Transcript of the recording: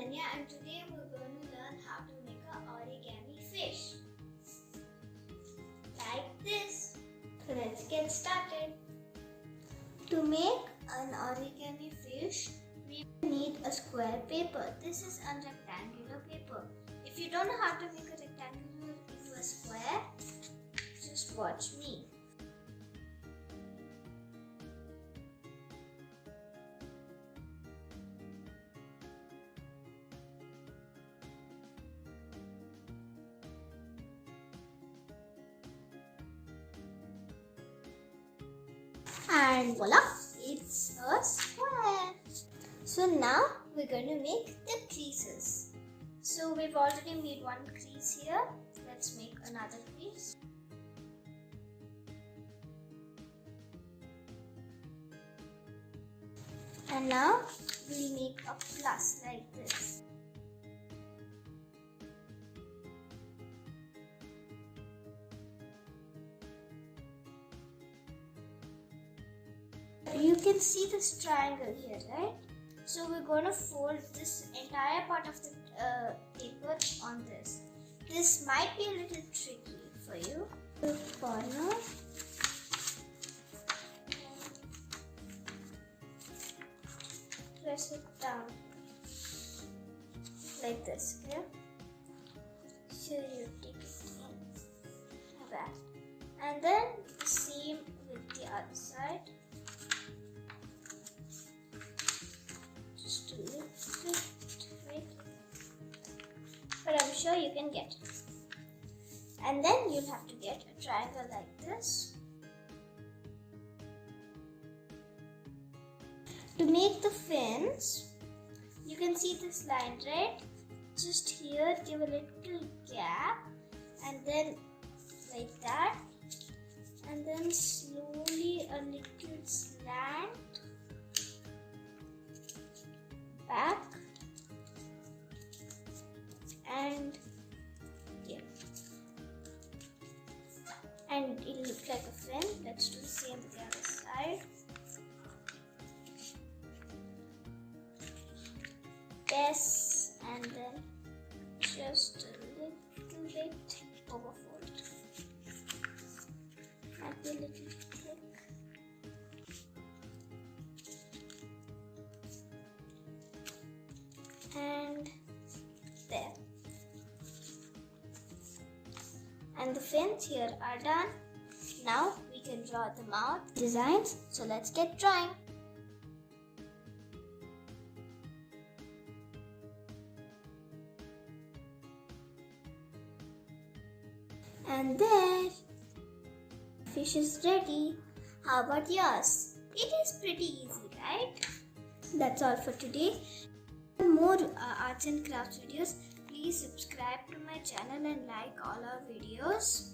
Ananya, and today we're going to learn how to make an origami fish. Like this. So let's get started. To make an origami fish, we need a square paper. This is a rectangular paper. If you don't know how to make a rectangular into a square, just watch me. And voila, it's a square. So now we're going to make the creases. So we've already made one crease here. Let's make another crease. And now we'll make a plus like this. You can see this triangle here, right? So we're going to fold this entire part of the paper on this. This might be a little tricky for you. The corner. Press it down like this, okay? So you take it back. And then the same with the other side. Just a little bit, but I'm sure you can get it. And then you'll have to get a triangle like this. To make the fins, you can see this line, right? Just here, give a little gap, and then like that, and then slowly a little slant back, and here, and it'll look like a fin. Let's do the same with the other side. Yes, and then just a little bit overfold. Might be a little thick. And there. And the fins here are done. Now we can draw the mouth designs. So let's get drawing. And there, fish is ready. How about yours? It is pretty easy, right? That's all for today. For more arts and crafts videos, please subscribe to my channel and like all our videos.